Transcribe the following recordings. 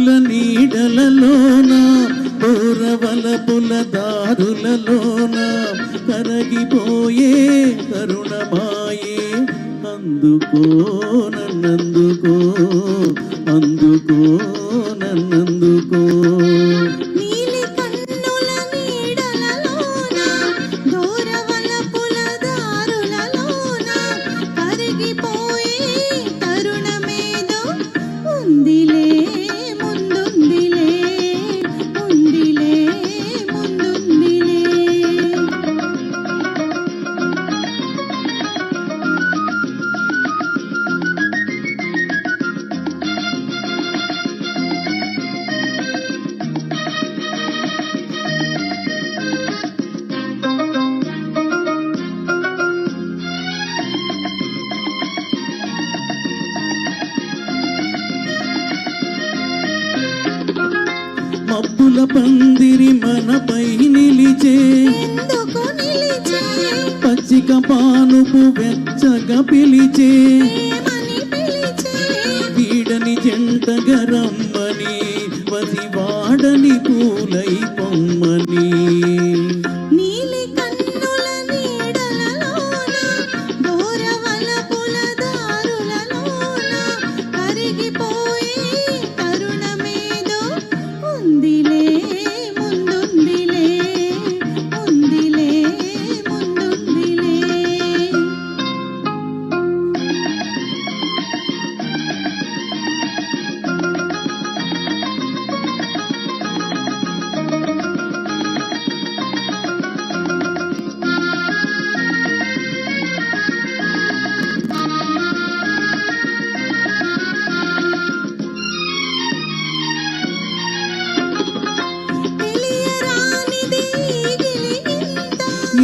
కన్నుల నీడలలోన దూరవలపుల దారులలోన కరగిపోయే కరుణమాయే అందుకో నన్నందుకో అందుకో నన్నందుకో మబ్బుల పందిరి మనపై నిలిచే పచ్చిక పానుపు వెచ్చగా పిలిచే వీడని జంటగా రమ్మని వసివాడని పూలై పొమ్మని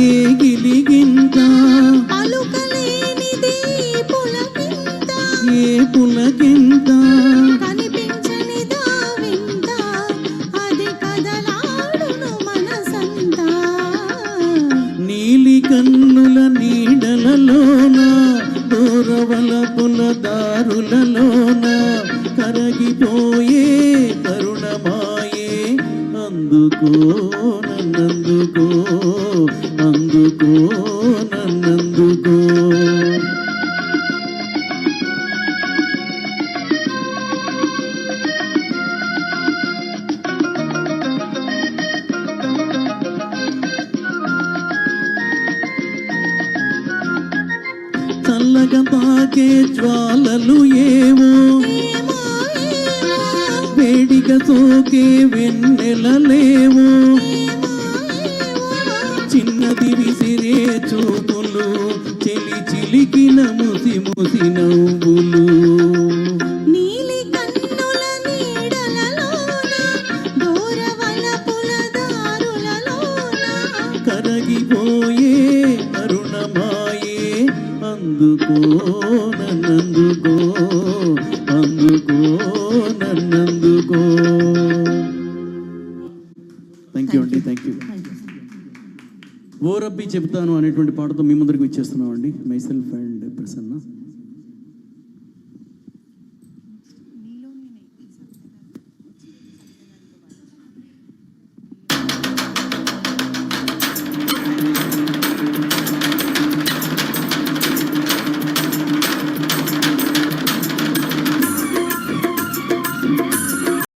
ఏ గిలిగింత పలుకలేనిది పులకింత ఏ పులకింత కనిపించనిదా వింత అది కదలాడును మనసంతా నీలి కన్నుల నీడలలోన దూరవలపుల దారులలోన కరగిపోయే కరుణమాయే అందుకో నన్నందుకో అందుకో నన్నందుకో చల్లగా తాకే జ్వాలలు ఏవో వేడిగా సోకే వెన్నెలలేవో చిన్నది విసిరే చూపులు చెలి చిలికిన ముసి ముసి నవ్వులు నీలి కన్నుల నీడలలోన దూరవలపుల దారులలోన కరగిపోయే కరుణమాయే అందుకో నన్నందుకో అందుకో నన్నందుకో. థ్యాంక్ యూ అండి, థ్యాంక్ యూ. ఓ రబ్బీ చెప్తాను అనేటువంటి పాటతో మీ ముందరికి ఇచ్చేస్తున్నాం అండి. My self and Prasanna.